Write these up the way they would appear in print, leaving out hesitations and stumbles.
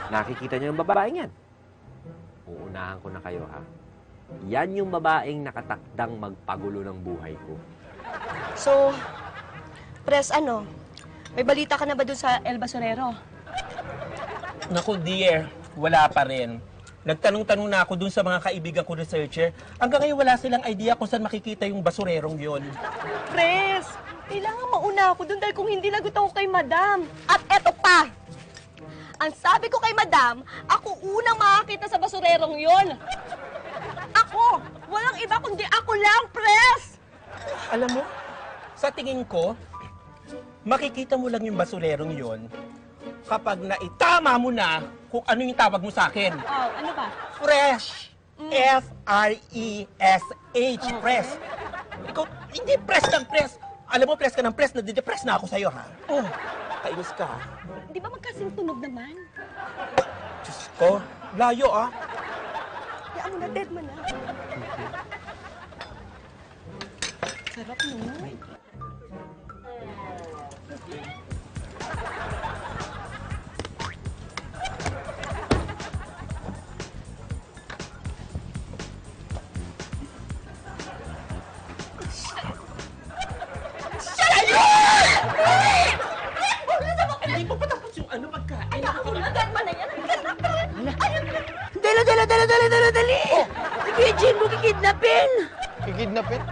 Nakikita niyo yung babaeng yan? Uunahan ko na kayo, ha? Yan yung babaeng nakatakdang magpagulo ng buhay ko. So, Pres, may balita ka na ba dun sa El Basurero? Naku, dear, wala pa rin. Nagtanong-tanong na ako dun sa mga kaibigan ko researcher. Hanggang ngayon wala silang idea kung saan makikita yung basurerong yon. Pres, kailangan mauna ako dun dahil kung hindi lagot ako kay Madam. At eto pa! Ang sabi ko kay Madam, ako unang makakita sa basurerong yon. Ako! Walang iba kundi ako lang, Pres! Alam mo, sa tingin ko, makikita mo lang yung basurerong yon kapag naitama mo na kung ano yung tawag mo sa akin. Oh, ano ba? Fresh! F-R-E-S-H. Okay. Fresh. Ikaw, hindi press ng press. Alam mo, press ka ng press, nadidepress na ako sa'yo, ha? Oh, kainis ka, ha? Di ba magkasing tunog naman? Diyos ko, layo, ah. Kaya mo na, dead man na. Sarap naman. Hindi mo pa tapos yung ano pagkain. Dead man na yan. Ang ganda pa. Dali! Sige, Jin, mo kikidnapin! Kikidnapin?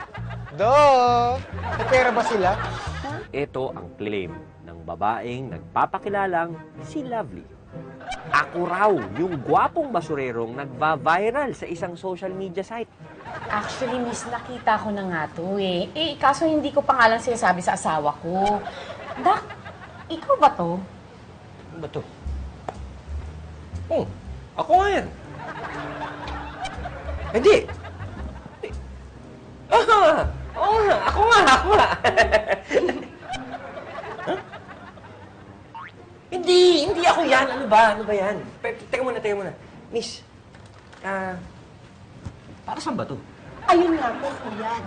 Duh! May pera ba sila? Ito ang claim ng babaeng nagpapakilalang si Lovely. Ako raw yung gwapong basurerong nagva-viral sa isang social media site. Actually, miss, nakita ko na nga to eh. Kaso hindi ko pa nga lang sinasabi sa asawa ko. Dak, ikaw ba to? Ano ba to? Oh, ako nga yan. Hindi. Oo nga, ako nga. Huh? Hindi ako yan. Ano ba yan? Teka muna. Miss, para saan ba to? Ayun nga po, kuya.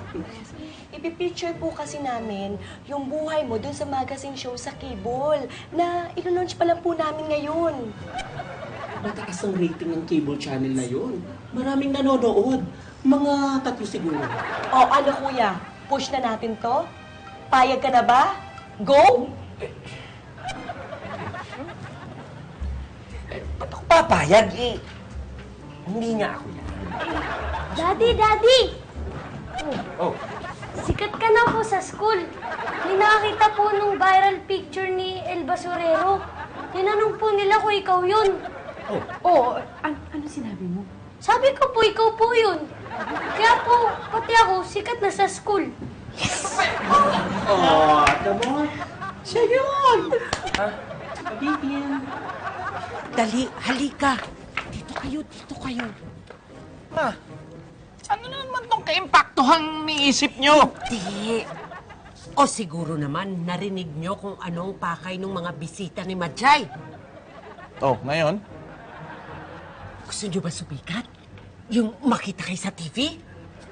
Ipipicture po kasi namin yung buhay mo dun sa magazine show sa cable na ilo-launch pa lang po namin ngayon. Mataas ang rating ng cable channel na yun. Maraming nanonood. Mga 3 siguro. O ano kuya, push na natin to? Payag ka na ba? Go! Ba't ako papayag eh? Hindi nga ako yan. Daddy! Oh, Sikat ka na po sa school. May nakakita po nung viral picture ni El Basurero. Tinanong po nila kung ikaw yun. Oo, ano sinabi mo? Sabi ko po, ikaw po yun. Kaya po, pati ako, sikat na sa school. Oh, tamo. Siya yun. Pagiging. Dali, halika. Dito kayo. Ma, ano naman tong kaimpaktuhang niisip nyo? Di. O siguro naman, narinig nyo kung anong pakay ng mga bisita ni Majay. Oh, ngayon? Gusto nyo ba sumikat? Yung makita kayo sa TV?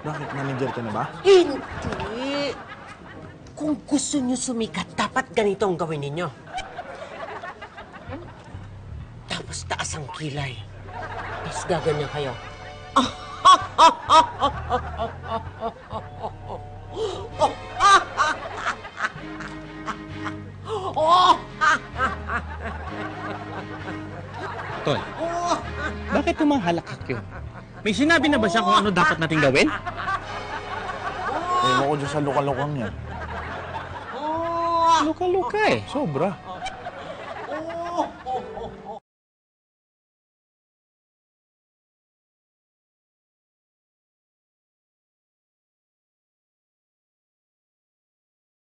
Bakit manager ka na ba? Hindi. Kung gusto nyo sumikat, dapat ganito ang gawin ninyo. Tapos taas ang kilay. Tapos gaganyan kayo. Tol, bakit humahalakak yun? May sinabi na ba siya kung ano dapat nating gawin? Ewan ko dyan sa luka-lukang yan. Luka-luka eh. Sobra.